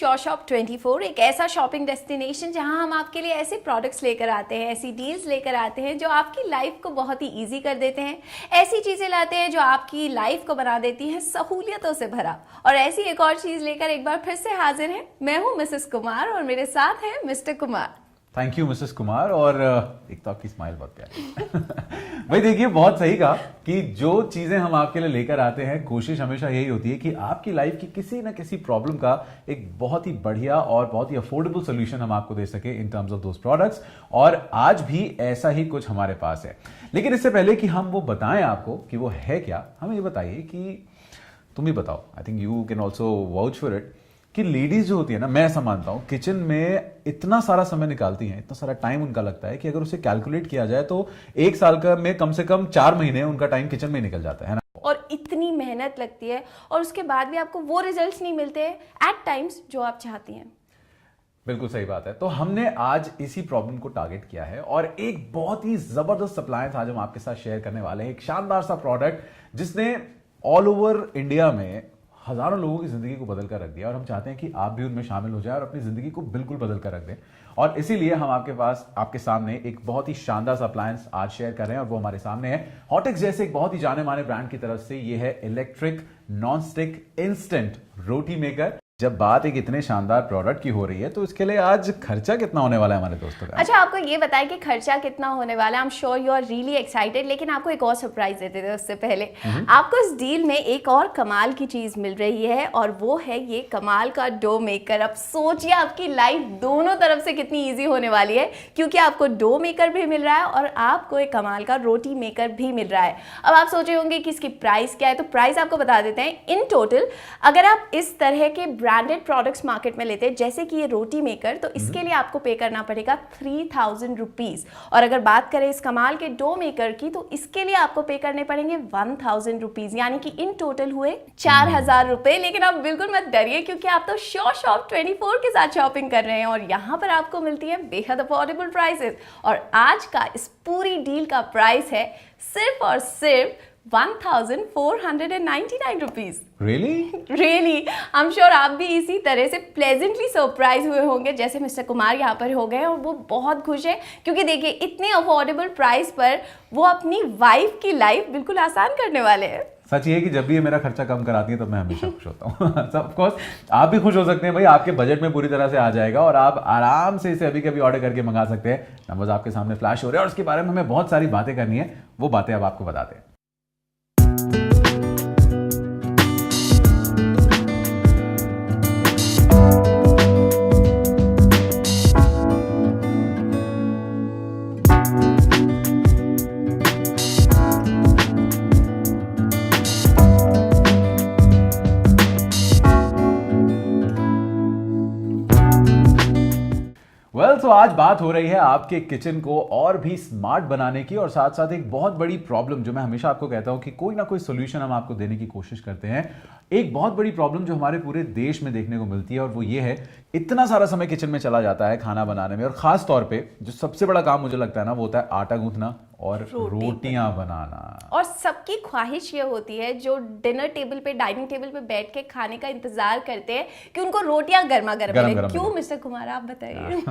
Shop 24, एक ऐसा shopping destination जहां हम आपके लिए ऐसे प्रोडक्ट्स लेकर आते हैं, ऐसी डील्स लेकर आते हैं जो आपकी लाइफ को बहुत ही इजी कर देते हैं। ऐसी चीज़ें लाते हैं जो आपकी लाइफ को बना देती हैं सहूलियतों से भरा। और ऐसी एक और चीज़ लेकर एक बार फिर से हाजिर है। मैं हूँ मिसेस कुमार और मेरे साथ हैं mister Kumar. Thank you Mrs Kumar. और एक तो आपकी स्माइल बहुत प्यारी भाई देखिए, बहुत सही कहा कि जो चीजें हम आपके लिए लेकर आते हैं, कोशिश हमेशा यही होती है कि आपकी लाइफ की किसी ना किसी प्रॉब्लम का एक बहुत ही बढ़िया और बहुत ही अफोर्डेबल सोल्यूशन हम आपको दे सके in terms of those products. और आज भी ऐसा ही कुछ हमारे पास है। लेकिन इससे पहले कि हम वो बताएं आपको कि वो है क्या, हमें ये बताइए कि तुम ही बताओ, I think you can also vouch for it, कि लेडीज जो होती है ना, मैं ऐसा मानता हूं, किचन में इतना सारा समय निकालती हैं, इतना सारा टाइम उनका लगता है कि अगर उसे कैलकुलेट किया जाए तो एक साल का में कम से कम 4 महीने उनका टाइम किचन में निकल जाता है ना। और इतनी मेहनत लगती है और उसके बाद भी आपको वो रिजल्ट्स नहीं मिलते एट टाइम्स जो आप चाहती हैं। बिल्कुल सही बात है। तो हमने आज इसी प्रॉब्लम को टारगेट किया है और एक बहुत ही जबरदस्त अप्लायंस आज हम आपके साथ शेयर करने वाले हैं। एक शानदार सा प्रोडक्ट जिसने ऑल ओवर इंडिया में हजारों लोगों की जिंदगी को बदल कर रख दिया और हम चाहते हैं कि आप भी उनमें शामिल हो जाए और अपनी जिंदगी को बिल्कुल बदल कर रख दें। और इसीलिए हम आपके सामने एक बहुत ही शानदार सा अप्लायंस आज शेयर कर रहे हैं और वो हमारे सामने है हॉटेक्स जैसे एक बहुत ही जाने माने ब्रांड की तरफ से। ये है इलेक्ट्रिक नॉन स्टिक इंस्टेंट रोटी मेकर। जब बात एक इतने शानदार प्रोडक्ट की हो रही है तो इसके लिए आज खर्चा कितना होने वाला है हमारे दोस्तों का? अच्छा, आपको ये बताएं कि खर्चा कितना होने वाला है। I am sure you are really excited. लेकिन आपको एक और सरप्राइज देते थे उससे पहले। आपको इस डील में एक और कमाल की चीज मिल रही है और वो है ये कमाल का डो मेकर। अब सोचिए आपकी लाइफ दोनों तरफ से कितनी ईजी होने वाली है, क्योंकि आपको डो मेकर भी मिल रहा है और आपको एक कमाल का रोटी मेकर भी मिल रहा है। अब आप सोचे होंगे कि इसकी प्राइस क्या है, तो प्राइस आपको बता देते हैं। इन टोटल अगर आप इस तरह के ब्रांडेड प्रोडक्ट्स मार्केट में लेते हैं जैसे कि ये रोटी मेकर, तो इसके लिए आपको पे करना पड़ेगा 3000 रुपीज। और अगर बात करें इस कमाल के डो मेकर की, तो इसके लिए आपको पे करने पड़ेंगे 1000 रुपीज, यानी कि इन टोटल हुए 4000 रुपए। लेकिन आप बिल्कुल मत डरिए, क्योंकि आप तो शॉप 24 के साथ शॉपिंग कर रहे हैं और यहाँ पर आपको मिलती है बेहद अफोर्डेबल प्राइसेस। और आज का इस पूरी डील का प्राइस है सिर्फ और सिर्फ 1499 rupees. Really I am sure आप भी इसी तरह से प्लेजेंटली सरप्राइज हुए होंगे जैसे मिस्टर कुमार यहाँ पर हो गए और वो बहुत खुश है, क्योंकि देखिए इतने अफोर्डेबल प्राइस पर वो अपनी वाइफ की लाइफ बिल्कुल आसान करने वाले हैं। सच ये है कि जब भी ये मेरा खर्चा कम कराती है तब मैं हमेशा खुश होता हूँ। ऑफ कोर्स आप भी खुश हो सकते हैं भाई, आपके बजट में पूरी तरह से आ जाएगा और आप आराम से इसे अभी कभी ऑर्डर करके मंगा सकते हैं। नंबर्स आपके सामने फ्लैश हो रहे हैं और उसके बारे में हमें बहुत सारी बातें करनी है, वो बातें अब आपको बताते हैं। तो आज बात हो रही है आपके किचन को और भी स्मार्ट बनाने की और साथ साथ एक बहुत बड़ी प्रॉब्लम जो मैं हमेशा आपको कहता हूं कि कोई ना कोई सोल्यूशन हम आपको देने की कोशिश करते हैं। एक बहुत बड़ी प्रॉब्लम जो हमारे पूरे देश में देखने को मिलती है और वो ये है, इतना सारा समय किचन में चला जाता है खाना बनाने में और खास तौर पे जो सबसे बड़ा काम मुझे लगता है ना, वो होता है आटा गूंथना और रोटियां बनाना। और सबकी ख्वाहिश ये होती है जो डिनर टेबल पे, डाइनिंग टेबल पे बैठ के खाने का इंतजार करते हैं कि उनको रोटियां गर्मा गर्म मिले। क्यों मिस्टर कुमार, आप बताइए।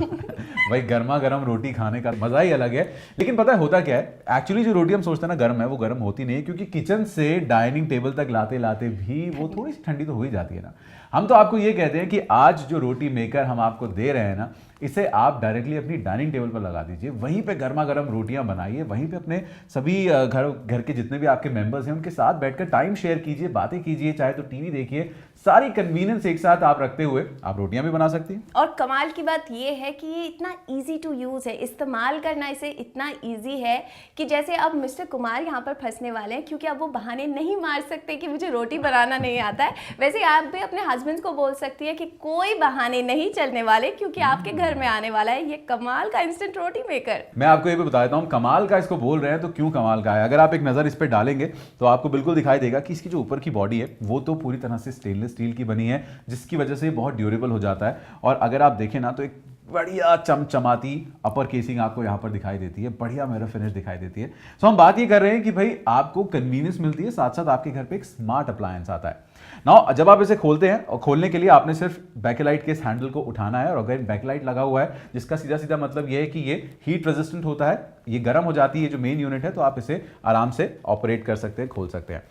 भाई गर्मा गर्म रोटी खाने का मजा ही अलग है। लेकिन पता है होता क्या है, एक्चुअली जो रोटी हम सोचते हैं ना गर्म है, वो गर्म होती नहीं है, क्योंकि किचन से डाइनिंग टेबल तक लाते लाते भी वो थोड़ी सी ठंडी तो हो ही जाती है ना। हम तो आपको ये कहते हैं कि आज जो रोटी मेकर हम आपको दे रहे हैं ना, इसे आप डायरेक्टली अपनी डाइनिंग टेबल पर लगा दीजिए, वहीं पे गर्मा गर्म रोटियां बनाइए, वहीं पे अपने सभी घर के जितने भी आपके मेंबर्स हैं उनके साथ बैठकर टाइम शेयर कीजिए, बातें कीजिए, चाहे तो टीवी देखिए। सारी कन्वीनियंस एक साथ आप रखते हुए आप रोटियां भी बना सकती हैं। और कमाल की बात यह है कि ये इतना इजी टू यूज है, इस्तेमाल करना इसे इतना इजी है कि जैसे अब मिस्टर कुमार यहाँ पर फंसने वाले हैं, क्योंकि अब वो बहाने नहीं मार सकते कि मुझे रोटी बनाना नहीं आता है। वैसे आप भी अपने हस्बैंड को बोल सकती है कि कोई बहाने नहीं चलने वाले, क्योंकि आपके घर में आने वाला है ये कमाल का इंस्टेंट रोटी मेकर। मैं आपको ये भी बता देता हूँ कमाल का इसको बोल रहे हैं तो क्यों कमाल का है। अगर आप एक नजर इस पे डालेंगे तो आपको बिल्कुल दिखाई देगा कि इसकी जो ऊपर की बॉडी है वो तो पूरी तरह से स्टेनलेस स्टील की बनी है, जिसकी वजह से बहुत ड्यूरेबल हो जाता है। और अगर आप देखें ना तो एक बढ़िया चमचमाती अपर केसिंग आपको यहाँ पर दिखाई देती है, बढ़िया मिरर फिनिश दिखाई देती है। सो हम बात ये कर रहे हैं कि भाई आपको कन्वीनियंस मिलती है, साथ साथ आपके घर पे एक स्मार्ट अप्लायंस आता है। नाउ जब आप इसे खोलते हैं, और खोलने के लिए आपने सिर्फ बैकलाइट के इस हैंडल को उठाना है, और अगर बैकलाइट लगा हुआ है जिसका सीधा सीधा मतलब ये है कि ये हीट रेजिस्टेंट होता है, ये गर्म हो जाती है जो मेन यूनिट है, तो आप इसे आराम से ऑपरेट कर सकते हैं, खोल सकते हैं।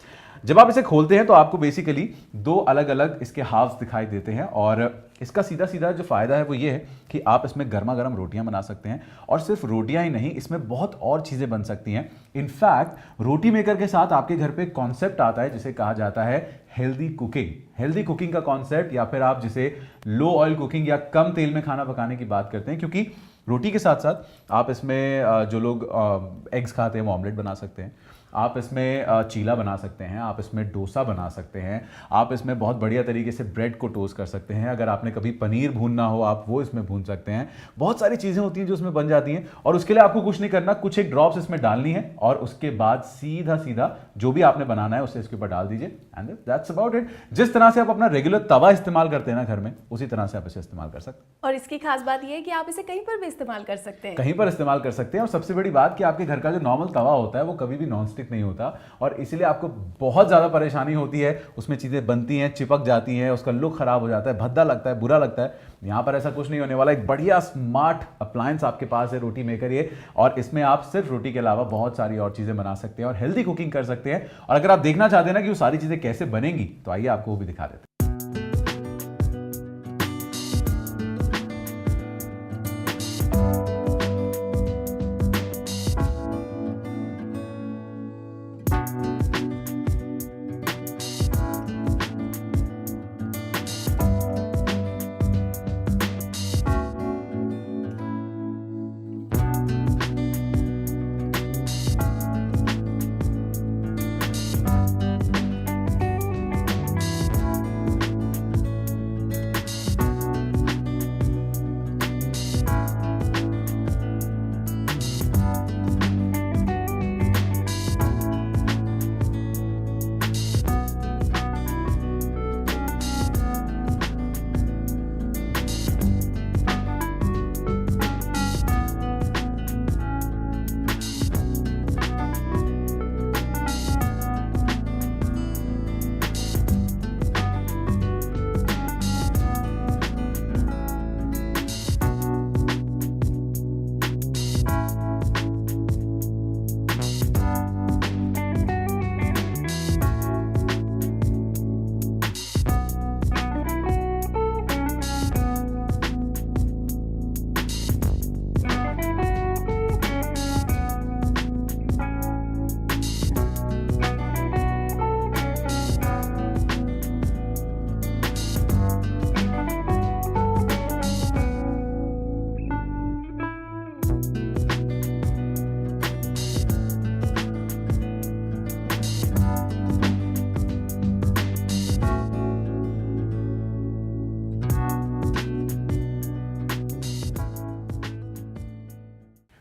जब आप इसे खोलते हैं तो आपको बेसिकली दो अलग अलग इसके हाफ्स दिखाई देते हैं, और इसका सीधा सीधा जो फायदा है वो ये है कि आप इसमें गर्मा गर्म रोटियां बना सकते हैं, और सिर्फ रोटियां ही नहीं, इसमें बहुत और चीजें बन सकती हैं। इनफैक्ट रोटी मेकर के साथ आपके घर पे एक कॉन्सेप्ट आता है जिसे कहा जाता है हेल्दी कुकिंग। हेल्दी कुकिंग का कॉन्सेप्ट, या फिर आप जिसे लो ऑयल कुकिंग या कम तेल में खाना पकाने की बात करते हैं, क्योंकि रोटी के साथ साथ आप इसमें जो लोग एग्स खाते हैं वो ऑमलेट बना सकते हैं, आप इसमें चीला बना सकते हैं, आप इसमें डोसा बना सकते हैं, आप इसमें बहुत बढ़िया तरीके से ब्रेड को टोस्ट कर सकते हैं। अगर आपने कभी पनीर भूनना हो आप वो इसमें भून सकते हैं। बहुत सारी चीज़ें होती हैं जो इसमें बन जाती हैं, और उसके लिए आपको कुछ नहीं करना, कुछ एक ड्रॉप्स इसमें डालनी है, और उसके बाद सीधा सीधा जो भी आपने बनाना है उसे इसके ऊपर डाल दीजिए, एंड दैट्स अबाउट इट। जिस तरह से आप अपना रेगुलर तवा इस्तेमाल करते हैं ना घर में, उसी तरह से आप इसे इस्तेमाल कर सकते हैं। और इसकी खास बात यह है कि आप इसे कहीं पर भी इस्तेमाल कर सकते हैं, कहीं पर इस्तेमाल कर सकते हैं। और सबसे बड़ी बात कि आपके घर का जो नॉर्मल तवा होता है वो कभी भी नॉन स्टिक नहीं होता, और इसीलिए आपको बहुत ज्यादा परेशानी होती है, उसमें चीजें बनती हैं, चिपक जाती हैं, उसका लुक खराब हो जाता है, भद्दा लगता है, बुरा लगता है। यहां पर ऐसा कुछ नहीं होने वाला। एक बढ़िया स्मार्ट अप्लायंस आपके पास है रोटी मेकर ये, और इसमें आप सिर्फ रोटी के अलावा बहुत सारी और चीजें बना सकते हैं और हेल्दी कुकिंग कर सकते हैं। और अगर आप देखना चाहते हैं ना कि वो सारी चीजें कैसे बनेंगी, तो आइए आपको वो भी दिखा देते हैं।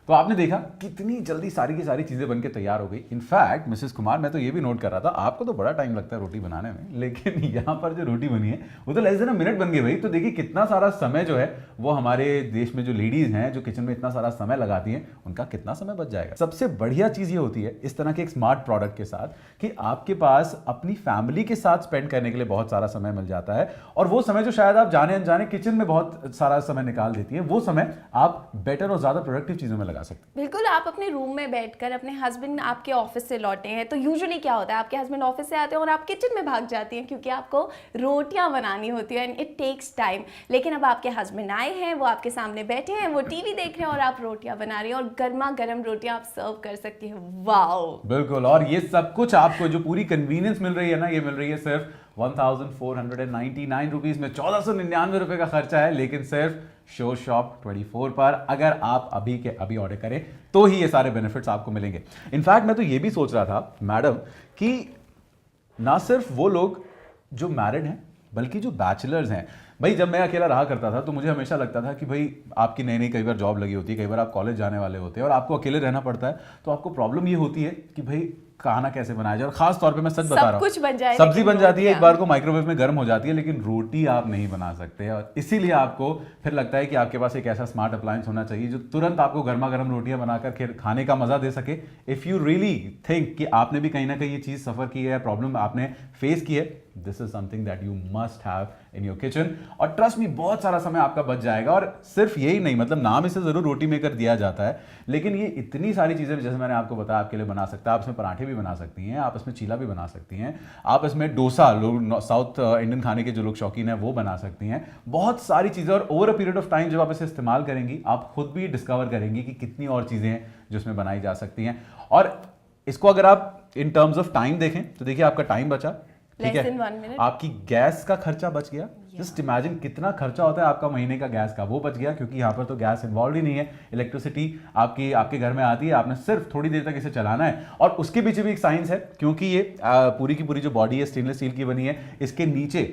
तो आपने देखा कितनी जल्दी सारी की सारी चीजें बनके तैयार हो गई। इनफैक्ट मिसेस कुमार, मैं तो ये भी नोट कर रहा था, आपको तो बड़ा टाइम लगता है रोटी बनाने में, लेकिन यहाँ पर जो रोटी बनी है वो तो लेस देन अ मिनट बन गई भाई। तो देखिए कितना सारा समय जो है वो हमारे देश में जो लेडीज हैं जो किचन में इतना सारा समय लगाती हैं, उनका कितना समय बच जाएगा। सबसे बढ़िया चीज ये होती है इस तरह के एक स्मार्ट प्रोडक्ट के साथ कि आपके पास अपनी फैमिली के साथ स्पेंड करने के लिए बहुत सारा समय मिल जाता है, और वो समय जो शायद आप जाने अनजाने किचन में बहुत सारा समय निकाल देती है, वो समय आप बेटर और ज्यादा प्रोडक्टिव चीजों में लगा सकते हैं। बिल्कुल, आप अपने रूम में बैठकर, अपने हस्बैंड आपके ऑफिस से लौटे हैं तो यूजुअली क्या होता है, आपके हस्बैंड ऑफिस से आते हैं और आप किचन में भाग जाती हैं क्योंकि आपको रोटियां बनानी होती है एंड इट टेक्स टाइम। लेकिन अब आपके हस्बैंड आए हैं, वो आपके सामने बैठे हैं, वो टीवी देख रहे हैं और आप रोटियां बना रही हैं और गर्मा गर्म रोटियां आप सर्व कर सकती हैं। वाओ, बिल्कुल। और ये सब कुछ आपको जो पूरी कन्वीनियंस मिल रही है ना, ये मिल रही है सिर्फ 1499 रुपीज में। 1499 रुपए का खर्चा है, लेकिन सिर्फ शो शॉप 24 पर अगर आप अभी के अभी ऑर्डर करें तो ही ये सारे बेनिफिट्स आपको मिलेंगे। इनफैक्ट मैं तो ये भी सोच रहा था मैडम कि ना सिर्फ वो लोग जो मैरिड हैं बल्कि जो बैचलर्स हैं। भाई जब मैं अकेला रहा करता था तो मुझे हमेशा लगता था कि भाई आपकी नई नई कई बार जॉब लगी होती है, कई बार आप कॉलेज जाने वाले होते हैं और आपको अकेले रहना पड़ता है, तो आपको प्रॉब्लम ये होती है कि भाई खाना कैसे बनाया जाए। और खास तौर पे मैं सच बता रहा हूँ, कुछ बन जाए, सब्जी बन जाती है एक बार को, माइक्रोवेव में गर्म हो जाती है, लेकिन रोटी आप नहीं बना सकते। और इसीलिए आपको फिर लगता है कि आपके पास एक ऐसा स्मार्ट अप्लायंस होना चाहिए जो तुरंत आपको गर्मा गर्म रोटियां बनाकर खाने का मजा दे सके। इफ यू रियली थिंक कि आपने भी कहीं ना कहीं ये चीज सफर की है, प्रॉब्लम आपने फेस की है, this is something that you must have in your kitchen. और ट्रस्ट मी, बहुत सारा समय आपका बच जाएगा। और सिर्फ यही नहीं, मतलब नाम इसे जरूर रोटी मेकर दिया जाता है, लेकिन ये इतनी सारी चीजें जैसे मैंने आपको बताया आपके लिए बना सकता है। आप इसमें पराठे भी बना सकती हैं, आप इसमें चीला भी बना सकती हैं, आप इसमें डोसा, लोग साउथ इंडियन खाने के जो लोग शौकीन हैं वो बना सकती हैं। बहुत सारी चीजें, और over a period of time जब आप इसे इस्तेमाल करेंगी आप खुद भी डिस्कवर करेंगी कि कितनी और चीजें हैं जो इसमें बनाई जा सकती हैं। और इसको अगर आप इन टर्म्स ऑफ टाइम देखें तो देखिए आपका टाइम बचा, ठीक है, आपकी गैस का खर्चा बच गया। जस्ट इमेजिन कितना खर्चा होता है आपका महीने का गैस का, वो बच गया, क्योंकि यहाँ पर तो गैस इन्वॉल्व ही नहीं है। इलेक्ट्रिसिटी आपके घर में आती है, आपने सिर्फ थोड़ी देर तक इसे चलाना है। और उसके पीछे भी एक साइंस है, क्योंकि ये पूरी की पूरी जो बॉडी है स्टेनलेस स्टील की बनी है, इसके नीचे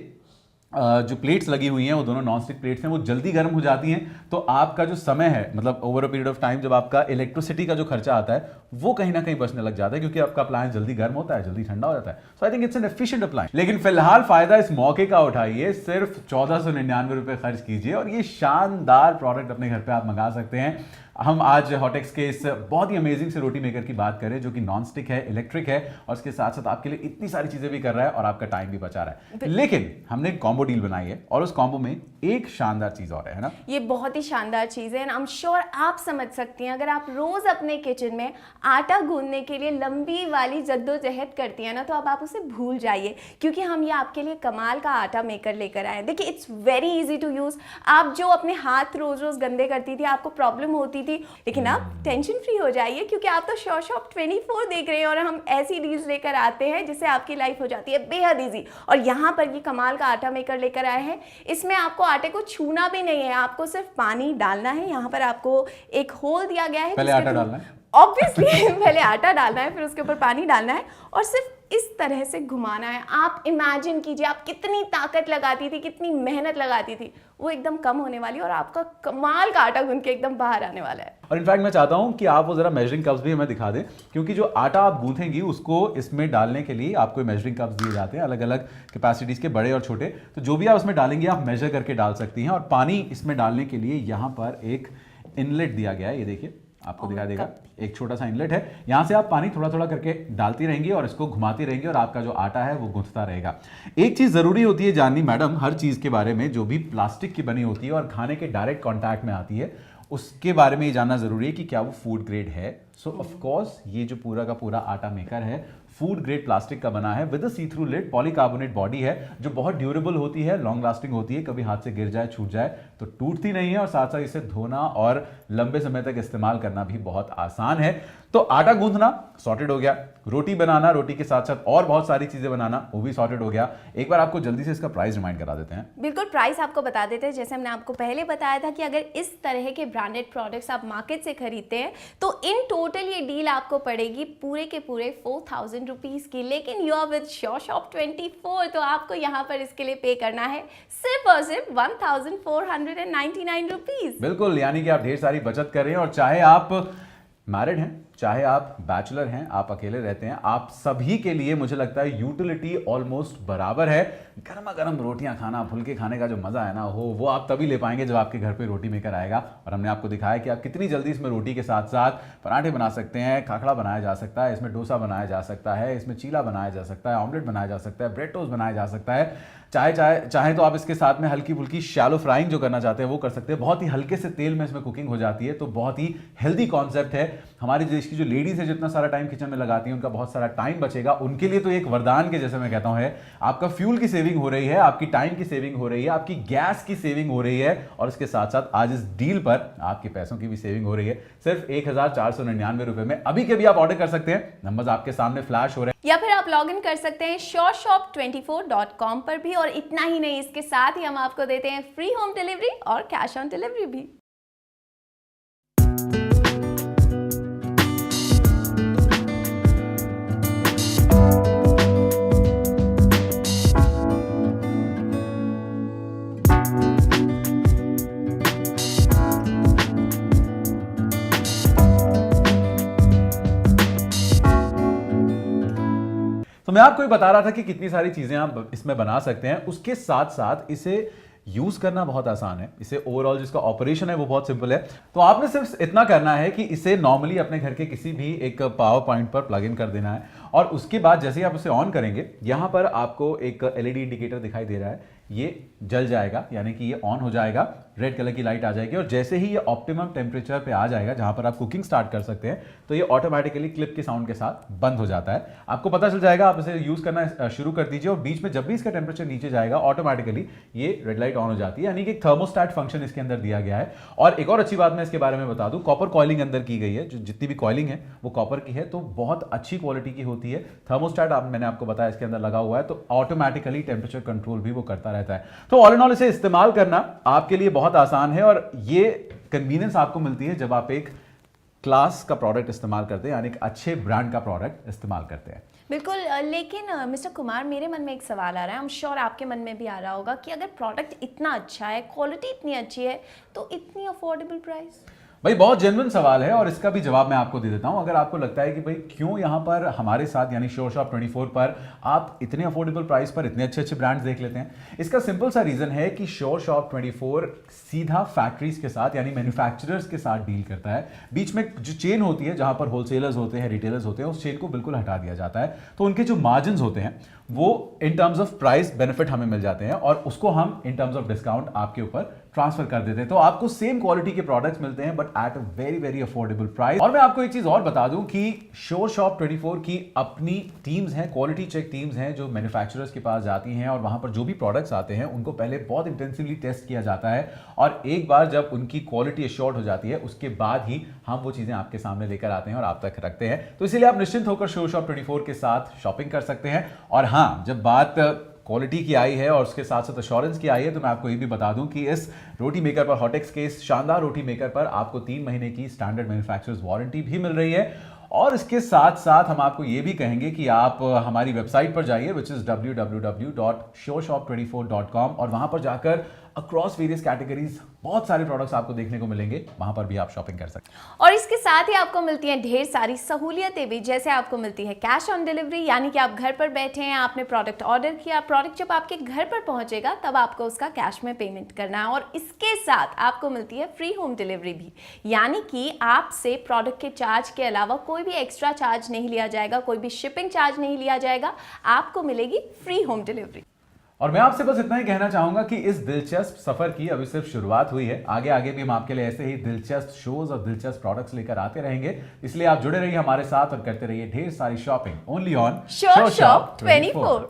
जो प्लेट्स लगी हुई हैं वो दोनों नॉन स्टिक प्लेट्स हैं, वो जल्दी गर्म हो जाती हैं। तो आपका जो समय है, मतलब over a period of time जब आपका इलेक्ट्रिसिटी का जो खर्चा आता है वो कहीं ना कहीं बचने लग जाता है, क्योंकि आपका अप्लायंस जल्दी गर्म होता है, जल्दी ठंडा हो जाता है। So I think it's an efficient appliance. लेकिन फिलहाल फायदा इस मौके का उठाइए, सिर्फ 1499 रुपए खर्च कीजिए और ये शानदार प्रोडक्ट अपने घर पे आप मंगा सकते हैं। हम आज हॉटेक्स के इस बहुत ही अमेजिंग से रोटी मेकर की बात करें जो कि नॉन स्टिक है, इलेक्ट्रिक है, और उसके साथ साथ आपके लिए इतनी सारी चीजें भी कर रहा है और आपका टाइम भी बचा रहा है। लेकिन हमने एक कॉम्बो डील बनाई है और उस कॉम्बो में एक शानदार चीज और है ना, ये बहुत ही शानदार चीज है। आई एम श्योर आप समझ सकती हैं, अगर आप रोज अपने किचन में आटा गूंदने के लिए लंबी वाली जद्दोजहद करती हैं ना, तो अब आप उसे भूल जाइए, क्योंकि हम ये आपके लिए कमाल का आटा मेकर लेकर आए हैं। देखिए, it's very easy to use. आप जो अपने हाथ रोज रोज गंदे करती थी, आपको प्रॉब्लम होती थी, लेकिन आप टेंशन फ्री हो जाइए, क्योंकि आप तो श्योर शॉप 24 देख रहे हैं और हम ऐसी डील्स लेकर आते हैं जिससे आपकी लाइफ हो जाती है बेहद इजी। और यहाँ पर ये कमाल का आटा मेकर लेकर आए हैं। इसमें आपको आटे को छूना भी नहीं है, आपको सिर्फ पानी डालना है। यहाँ पर आपको एक होल दिया गया है, पहले आटा डालना है, ऑब्वियसली पहले आटा डालना है, फिर उसके ऊपर पानी डालना है और सिर्फ इस तरह से घुमाना है। आप इमेजिन कीजिए आप कितनी ताकत लगाती थी, कितनी मेहनत लगाती थी, वो एकदम कम होने वाली है और आपका कमाल का आटा गूंद के एकदम बाहर आने वाला है। और इनफैक्ट मैं चाहता हूं कि आप वो जरा मेजरिंग कप्स भी हमें दिखा दें, क्योंकि जो आटा आप गूंथेंगी उसको इसमें डालने के लिए आपको मेजरिंग कप्स दिए जाते हैं अलग अलग कैपेसिटीज के, बड़े और छोटे। तो जो भी आप इसमें डालेंगे आप मेजर करके डाल सकती हैं। और पानी इसमें डालने के लिए यहाँ पर एक इनलेट दिया गया है, ये देखिए आपको दिखाई देगा, एक छोटा सा इनलेट है। यहां से आप पानी थोड़ा थोड़ा करके डालती रहेंगी और इसको घुमाती रहेंगी और आपका जो आटा है वो गूंथता रहेगा। एक चीज जरूरी होती है जाननी मैडम हर चीज के बारे में, जो भी प्लास्टिक की बनी होती है और खाने के डायरेक्ट कांटेक्ट में आती है, उसके बारे में ये जानना जरूरी है कि क्या वो फूड ग्रेड है। सो ऑफ कोर्स ये जो पूरा का पूरा आटा मेकर है फूड ग्रेड प्लास्टिक का बना है with a see through lid, polycarbonate body है जो बहुत ड्यूरेबल होती है, लॉन्ग लास्टिंग होती है, कभी हाथ से गिर जाए छूट जाए तो टूटती नहीं है, और साथ साथ इसे धोना और लंबे समय तक इस्तेमाल करना भी बहुत आसान है। तो आटा गूंथना सॉर्टेड हो गया, रोटी बनाना, रोटी के साथ साथ और बहुत सारी चीजें बनाना वो भी सॉर्टेड हो गया। एक बार आपको जल्दी से इसका प्राइस रिमाइंड करा देते हैं। बिल्कुल, प्राइस आपको बता देते हैं। जैसे हमने आपको पहले बताया था कि अगर इस तरह के ब्रांडेड प्रोडक्ट्स आप मार्केट से खरीदते हैं तो इन टोटल ये डील आपको पड़ेगी पूरे के पूरे 4000 रुपीज की। लेकिन you are with sure shop 24, तो आपको यहाँ पर इसके लिए पे करना है सिर्फ और सिर्फ 1499 रुपीज। बिल्कुल, यानी कि आप ढेर सारी बचत कर रहे हैं। और चाहे आप मैरिड हैं, चाहे आप बैचलर हैं, आप अकेले रहते हैं, आप सभी के लिए मुझे लगता है यूटिलिटी ऑलमोस्ट बराबर है। गर्मा गर्म रोटियां खाना, फुलके खाने का जो मजा है ना वो आप तभी ले पाएंगे जब आपके घर पे रोटी मेकर आएगा। और हमने आपको दिखाया कि आप कितनी जल्दी इसमें रोटी के साथ साथ पराठे बना सकते हैं, खाखड़ा बनाया जा सकता है, इसमें डोसा बनाया जा सकता है, इसमें चीला बनाया जा सकता है, ऑमलेट बनाया जा सकता है, ब्रेड टोस्ट बनाया जा सकता है। चाहे तो आप इसके साथ में हल्की फुल्की शैलो फ्राइंग जो करना चाहते हैं वो कर सकते हैं। बहुत ही हल्के से तेल में इसमें कुकिंग हो जाती है, तो बहुत ही हेल्दी कॉन्सेप्ट है। हमारे देश की जो लेडीज है जितना सारा टाइम किचन में लगाती हैं उनका बहुत सारा टाइम बचेगा, उनके लिए तो एक वरदान के जैसे मैं कहता हूं है। आपका फ्यूल की सेविंग हो रही है, आपकी टाइम की सेविंग हो रही है, आपकी गैस की सेविंग हो रही है, और इसके साथ साथ आज इस डील पर आपके पैसों की भी सेविंग हो रही है। सिर्फ 1499 रुपए में अभी के भी आप ऑर्डर कर सकते हैं। नंबर्स आपके सामने फ्लैश हो रहे हैं, या फिर आप लॉग इन कर सकते हैं sureshop24.com पर भी। और इतना ही नहीं, इसके साथ ही हम आपको देते हैं फ्री होम डिलीवरी और कैश ऑन डिलीवरी भी। तो मैं आपको ये बता रहा था कि कितनी सारी चीजें आप इसमें बना सकते हैं, उसके साथ साथ इसे यूज करना बहुत आसान है। इसे ओवरऑल जिसका ऑपरेशन है वो बहुत सिंपल है। तो आपने सिर्फ इतना करना है कि इसे नॉर्मली अपने घर के किसी भी एक पावर पॉइंट पर प्लग इन कर देना है, और उसके बाद जैसे ही आप उसे ऑन करेंगे, यहां पर आपको एक एलईडी इंडिकेटर दिखाई दे रहा है, ये जल जाएगा, यानी कि ये ऑन हो जाएगा, रेड कलर की लाइट आ जाएगी, और जैसे ही ये ऑप्टिमम टेम्परेचर पे आ जाएगा जहां पर आप कुकिंग स्टार्ट कर सकते हैं, तो ये ऑटोमेटिकली क्लिप के साउंड के साथ बंद हो जाता है। आपको पता चल जाएगा, आप इसे यूज करना शुरू कर दीजिए, और बीच में जब भी इसका टेम्परेचर नीचे जाएगा ऑटोमेटिकली ये रेड लाइट ऑन हो जाती है, यानी कि थर्मोस्टेट फंक्शन इसके अंदर दिया गया है। और एक और अच्छी बात मैं इसके बारे में बता दूं, कॉपर कॉइलिंग अंदर की गई है, जो जितनी भी कॉइलिंग है वो कॉपर की है, तो बहुत अच्छी क्वालिटी की होती है। थर्मोस्टेट मैंने आपको बताया इसके अंदर लगा हुआ है, तो ऑटोमेटिकली टेम्परेचर कंट्रोल भी वो करता रहता है। तो ऑल इन ऑल इसे इस्तेमाल करना आपके लिए बहुत आसान है, और ये कन्वीनियंस आपको मिलती है जब आप एक क्लास का प्रोडक्ट इस्तेमाल करते हैं, यानी एक अच्छे ब्रांड का प्रोडक्ट इस्तेमाल करते हैं। बिल्कुल, लेकिन मिस्टर कुमार, मेरे मन में एक सवाल आ रहा है, आई एम श्योर आपके मन में भी आ रहा होगा कि अगर प्रोडक्ट इतना अच्छा है, क्वालिटी इतनी अच्छी है, तो इतनी अफोर्डेबल प्राइस? भाई बहुत जेन्युइन सवाल है, और इसका भी जवाब मैं आपको दे देता हूं। अगर आपको लगता है कि भाई क्यों यहां पर हमारे साथ यानी श्योर शॉप 24 पर आप इतने अफोर्डेबल प्राइस पर इतने अच्छे अच्छे ब्रांड्स देख लेते हैं, इसका सिंपल सा रीजन है कि श्योर शॉप 24 सीधा फैक्ट्रीज के साथ यानी मैन्युफैक्चरर्स के साथ डील करता है। बीच में जो चेन होती है, जहां पर होलसेलर्स होते हैं, रिटेलर्स होते हैं, उस चेन को बिल्कुल हटा दिया जाता है। तो उनके जो मार्जिन होते हैं वो in terms of price benefit हमें मिल जाते हैं, और उसको हम इन टर्म्स ऑफ डिस्काउंट आपके ऊपर ट्रांसफर कर देते हैं। तो आपको सेम क्वालिटी के प्रोडक्ट्स मिलते हैं, but at a very very affordable price. और मैं आपको एक चीज और बता दूं कि श्योर शॉप 24 की अपनी टीम्स हैं, क्वालिटी चेक टीम्स हैं, जो मैन्युफैक्चरर्स के पास जाती हैं, और वहां पर जो भी प्रोडक्ट्स आते हैं उनको पहले बहुत इंटेंसिवली टेस्ट किया जाता है, और एक बार जब उनकी क्वालिटी एश्योर्ड हो जाती है, उसके बाद ही हम वो चीजें आपके सामने लेकर आते हैं और आप तक रखते हैं। तो इसीलिए आप निश्चिंत होकर श्योर शॉप 24 के साथ शॉपिंग कर सकते हैं। और हाँ, जब बात क्वालिटी की आई है और उसके साथ साथ एश्योरेंस की आई है, तो मैं आपको ये भी बता दूं कि इस रोटी मेकर पर, हॉटेक्स के इस शानदार रोटी मेकर पर आपको 3 महीने की स्टैंडर्ड मैन्युफैक्चरर्स वारंटी भी मिल रही है। और इसके साथ साथ हम आपको ये भी कहेंगे कि आप हमारी वेबसाइट पर जाइए, विच इज www.sureshop24.com, और वहां पर जाकर अक्रॉस वेरियस कैटेगरीज बहुत सारे प्रोडक्ट्स आपको देखने को मिलेंगे, वहां पर भी आप शॉपिंग कर सकते हैं। और इसके साथ ही आपको मिलती हैं ढेर सारी सहूलियतें भी, जैसे आपको मिलती है कैश ऑन डिलीवरी, यानी कि आप घर पर बैठे हैं, आपने प्रोडक्ट ऑर्डर किया, प्रोडक्ट जब आपके घर पर पहुंचेगा तब आपको उसका कैश में पेमेंट करना है। और इसके साथ आपको मिलती है फ्री होम डिलीवरी भी, यानी कि आपसे प्रोडक्ट के चार्ज के अलावा कोई भी एक्स्ट्रा चार्ज नहीं लिया जाएगा, कोई भी शिपिंग चार्ज नहीं लिया जाएगा, आपको मिलेगी फ्री होम डिलीवरी। और मैं आपसे बस इतना ही कहना चाहूंगा कि इस दिलचस्प सफर की अभी सिर्फ शुरुआत हुई है। आगे आगे भी हम आपके लिए ऐसे ही दिलचस्प शोज और दिलचस्प प्रोडक्ट्स लेकर आते रहेंगे, इसलिए आप जुड़े रहिए हमारे साथ और करते रहिए ढेर सारी shopping only on sure shop 24।